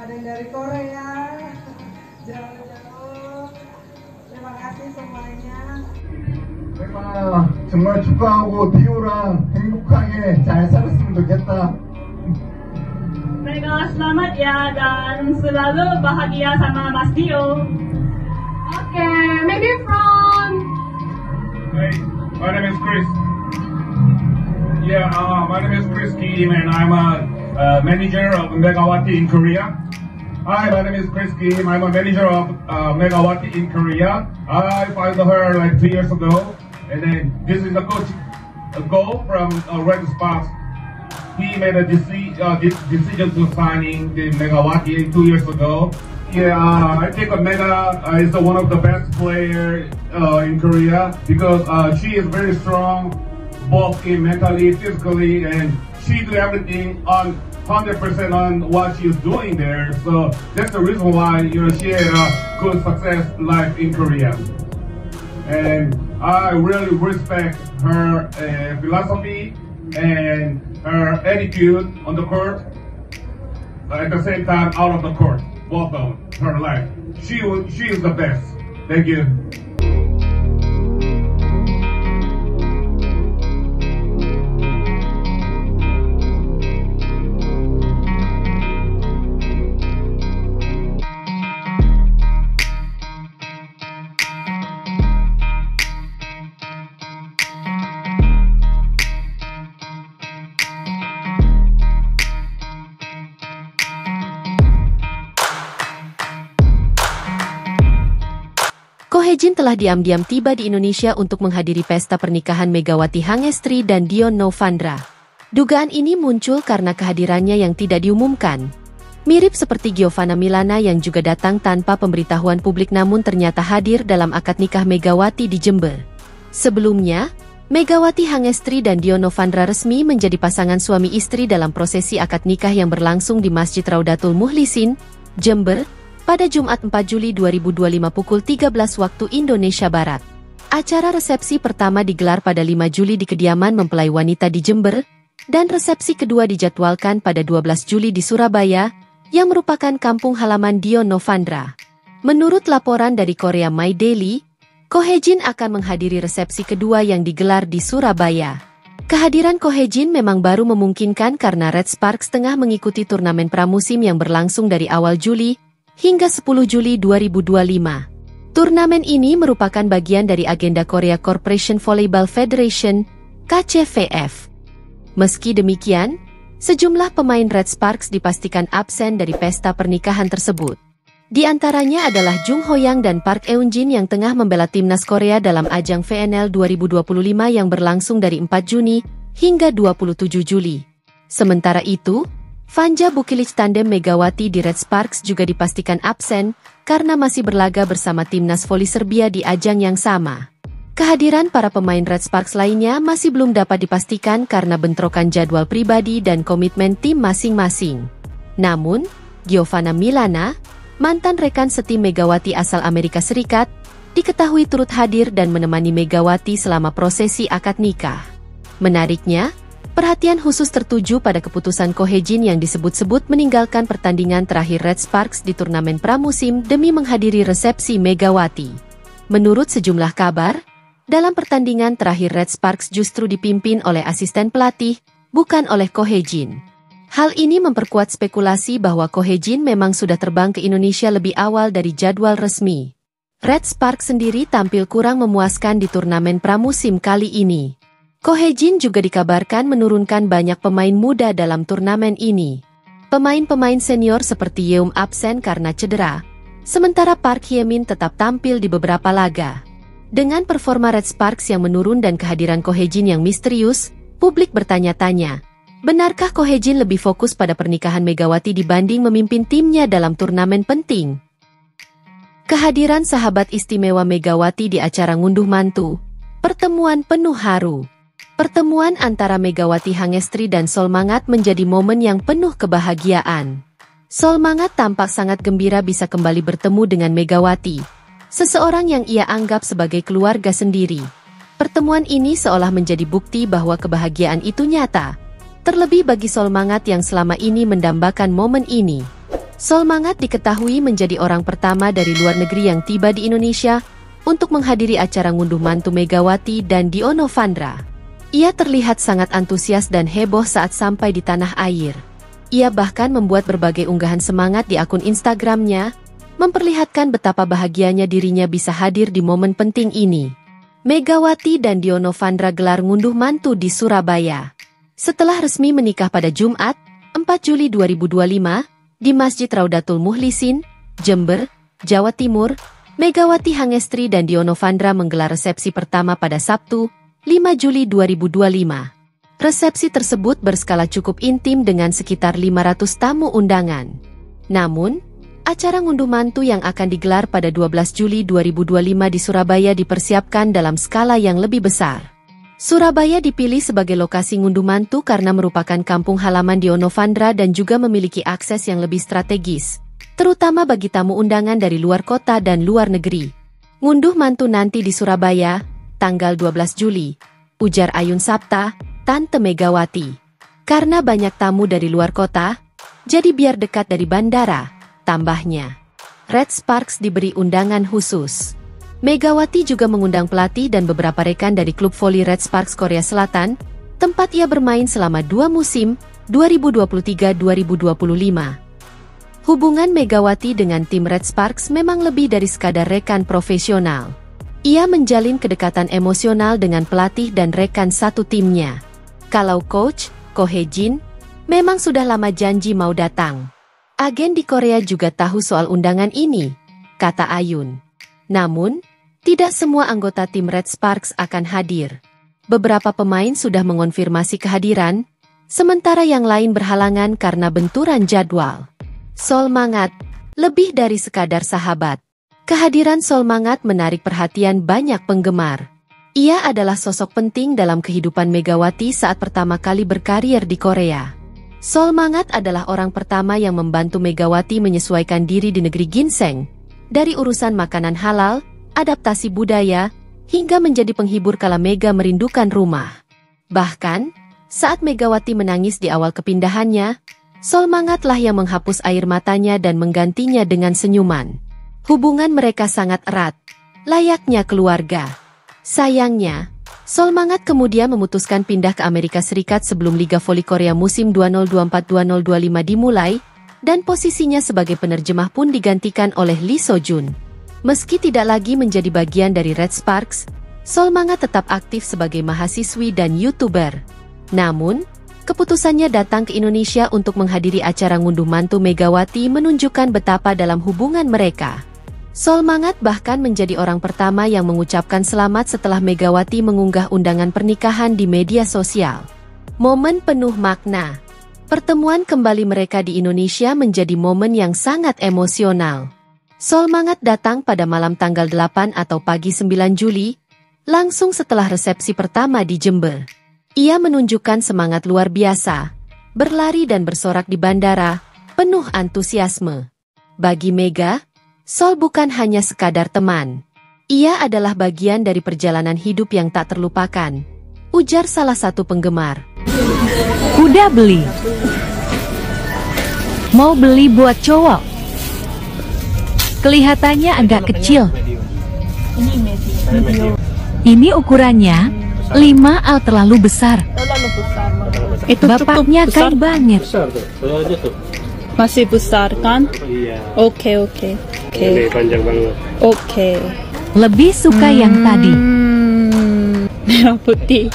ada yang dari Korea, jauh-jauh. Terima kasih semuanya. 내가 정말 축하하고 디오랑 행복하게 잘 살았으면 좋겠다. Mereka selamat ya dan selalu bahagia sama Mas Dio. Okay, maybe from... Hey, my name is Chris. Yeah, my name is Chris Kim and I'm a manager of Megawati in Korea. Hi, my name is Chris Kim. I'm a manager of Megawati in Korea. I found her like 2 years ago. And then this is a coach, a goal from Red Sparks. He made a decision to signing the Megawati 2 years ago. Yeah, I think Mega is one of the best players in Korea because she is very strong, both in mentally, physically, and she do everything on 100% on what she's doing there. So that's the reason why she had a good success life in Korea. And I really respect her philosophy and her attitude on the court. At the same time, out of the court, both of her life. She is the best. Thank you. Ko Hye-jin telah diam-diam tiba di Indonesia untuk menghadiri pesta pernikahan Megawati Hangestri dan Dion Novandra. Dugaan ini muncul karena kehadirannya yang tidak diumumkan. Mirip seperti Giovanna Milana yang juga datang tanpa pemberitahuan publik namun ternyata hadir dalam akad nikah Megawati di Jember. Sebelumnya, Megawati Hangestri dan Dion Novandra resmi menjadi pasangan suami istri dalam prosesi akad nikah yang berlangsung di Masjid Raudatul Mukhlisin, Jember, pada Jumat 4 Juli 2025 pukul 13 waktu Indonesia Barat. Acara resepsi pertama digelar pada 5 Juli di kediaman mempelai wanita di Jember, dan resepsi kedua dijadwalkan pada 12 Juli di Surabaya, yang merupakan kampung halaman Dion Novandra. Menurut laporan dari Korea My Daily, Ko Hye-jin akan menghadiri resepsi kedua yang digelar di Surabaya. Kehadiran Ko Hye-jin memang baru memungkinkan karena Red Sparks tengah mengikuti turnamen pramusim yang berlangsung dari awal Juli, hingga 10 Juli 2025. Turnamen ini merupakan bagian dari agenda Korea Corporation Volleyball Federation, KCVF. Meski demikian, sejumlah pemain Red Sparks dipastikan absen dari pesta pernikahan tersebut. Di antaranya adalah Jung Ho-yang dan Park Eun-jin yang tengah membela timnas Korea dalam ajang VNL 2025 yang berlangsung dari 4 Juni hingga 27 Juli. Sementara itu, Vanja Bukilic tandem Megawati di Red Sparks juga dipastikan absen karena masih berlaga bersama timnas voli Serbia di ajang yang sama. Kehadiran para pemain Red Sparks lainnya masih belum dapat dipastikan karena bentrokan jadwal pribadi dan komitmen tim masing-masing. Namun, Giovanna Milana, mantan rekan setim Megawati asal Amerika Serikat, diketahui turut hadir dan menemani Megawati selama prosesi akad nikah. Menariknya, perhatian khusus tertuju pada keputusan Ko Hye-jin yang disebut-sebut meninggalkan pertandingan terakhir Red Sparks di turnamen pramusim demi menghadiri resepsi Megawati. Menurut sejumlah kabar, dalam pertandingan terakhir Red Sparks justru dipimpin oleh asisten pelatih, bukan oleh Ko Hye-jin. Hal ini memperkuat spekulasi bahwa Ko Hye-jin memang sudah terbang ke Indonesia lebih awal dari jadwal resmi. Red Sparks sendiri tampil kurang memuaskan di turnamen pramusim kali ini. Ko Hye-jin juga dikabarkan menurunkan banyak pemain muda dalam turnamen ini. Pemain-pemain senior seperti Yeom absen karena cedera, sementara Park Hye-min tetap tampil di beberapa laga. Dengan performa Red Sparks yang menurun dan kehadiran Ko Hye-jin yang misterius, publik bertanya-tanya, benarkah Ko Hye-jin lebih fokus pada pernikahan Megawati dibanding memimpin timnya dalam turnamen penting? Kehadiran sahabat istimewa Megawati di acara ngunduh mantu, pertemuan penuh haru. Pertemuan antara Megawati Hangestri dan Solmangat menjadi momen yang penuh kebahagiaan. Solmangat tampak sangat gembira bisa kembali bertemu dengan Megawati, seseorang yang ia anggap sebagai keluarga sendiri. Pertemuan ini seolah menjadi bukti bahwa kebahagiaan itu nyata, terlebih bagi Solmangat yang selama ini mendambakan momen ini. Solmangat diketahui menjadi orang pertama dari luar negeri yang tiba di Indonesia untuk menghadiri acara ngunduh mantu Megawati dan Dio Novandra. Ia terlihat sangat antusias dan heboh saat sampai di tanah air. Ia bahkan membuat berbagai unggahan semangat di akun Instagramnya, memperlihatkan betapa bahagianya dirinya bisa hadir di momen penting ini. Megawati dan Dio Novandra gelar ngunduh mantu di Surabaya. Setelah resmi menikah pada Jumat, 4 Juli 2025, di Masjid Raudatul Mukhlisin, Jember, Jawa Timur, Megawati Hangestri dan Dio Novandra menggelar resepsi pertama pada Sabtu, 5 Juli 2025. Resepsi tersebut berskala cukup intim dengan sekitar 500 tamu undangan. Namun, acara ngunduh mantu yang akan digelar pada 12 Juli 2025 di Surabaya dipersiapkan dalam skala yang lebih besar. Surabaya dipilih sebagai lokasi ngunduh mantu karena merupakan kampung halaman Dio Novandra dan juga memiliki akses yang lebih strategis, terutama bagi tamu undangan dari luar kota dan luar negeri. Ngunduh mantu nanti di Surabaya, tanggal 12 Juli, ujar Ayun Sapta, Tante Megawati. Karena banyak tamu dari luar kota, jadi biar dekat dari bandara, tambahnya. Red Sparks diberi undangan khusus. Megawati juga mengundang pelatih dan beberapa rekan dari klub voli Red Sparks Korea Selatan, tempat ia bermain selama 2 musim, 2023-2025. Hubungan Megawati dengan tim Red Sparks memang lebih dari sekadar rekan profesional. Ia menjalin kedekatan emosional dengan pelatih dan rekan satu timnya. Kalau coach, Ko Hye-jin, memang sudah lama janji mau datang. Agen di Korea juga tahu soal undangan ini, kata Ayun. Namun, tidak semua anggota tim Red Sparks akan hadir. Beberapa pemain sudah mengonfirmasi kehadiran, sementara yang lain berhalangan karena benturan jadwal. Solmangat, lebih dari sekadar sahabat. Kehadiran Solmangat menarik perhatian banyak penggemar. Ia adalah sosok penting dalam kehidupan Megawati saat pertama kali berkarir di Korea. Solmangat adalah orang pertama yang membantu Megawati menyesuaikan diri di negeri ginseng, dari urusan makanan halal, adaptasi budaya, hingga menjadi penghibur kala Mega merindukan rumah. Bahkan, saat Megawati menangis di awal kepindahannya, Solmangatlah yang menghapus air matanya dan menggantinya dengan senyuman. Hubungan mereka sangat erat, layaknya keluarga. Sayangnya, Solmangat kemudian memutuskan pindah ke Amerika Serikat sebelum Liga Voli Korea musim 2024-2025 dimulai, dan posisinya sebagai penerjemah pun digantikan oleh Lee So-jun. Meski tidak lagi menjadi bagian dari Red Sparks, Solmangat tetap aktif sebagai mahasiswi dan YouTuber. Namun, keputusannya datang ke Indonesia untuk menghadiri acara ngunduh mantu Megawati menunjukkan betapa dalam hubungan mereka. Solmangat bahkan menjadi orang pertama yang mengucapkan selamat setelah Megawati mengunggah undangan pernikahan di media sosial. Momen penuh makna. Pertemuan kembali mereka di Indonesia menjadi momen yang sangat emosional. Solmangat datang pada malam tanggal 8 atau pagi 9 Juli, langsung setelah resepsi pertama di Jember. Ia menunjukkan semangat luar biasa, berlari dan bersorak di bandara, penuh antusiasme. Bagi Mega, Sol bukan hanya sekadar teman. Ia adalah bagian dari perjalanan hidup yang tak terlupakan, ujar salah satu penggemar. Udah beli? Mau beli buat cowok? Kelihatannya agak kecil. Ini ukurannya 5 atau terlalu besar. Itu Bapaknya kan banget. masih besar kan? Oke. Ini panjang banget. Oke. Lebih suka yang tadi. Merah putih.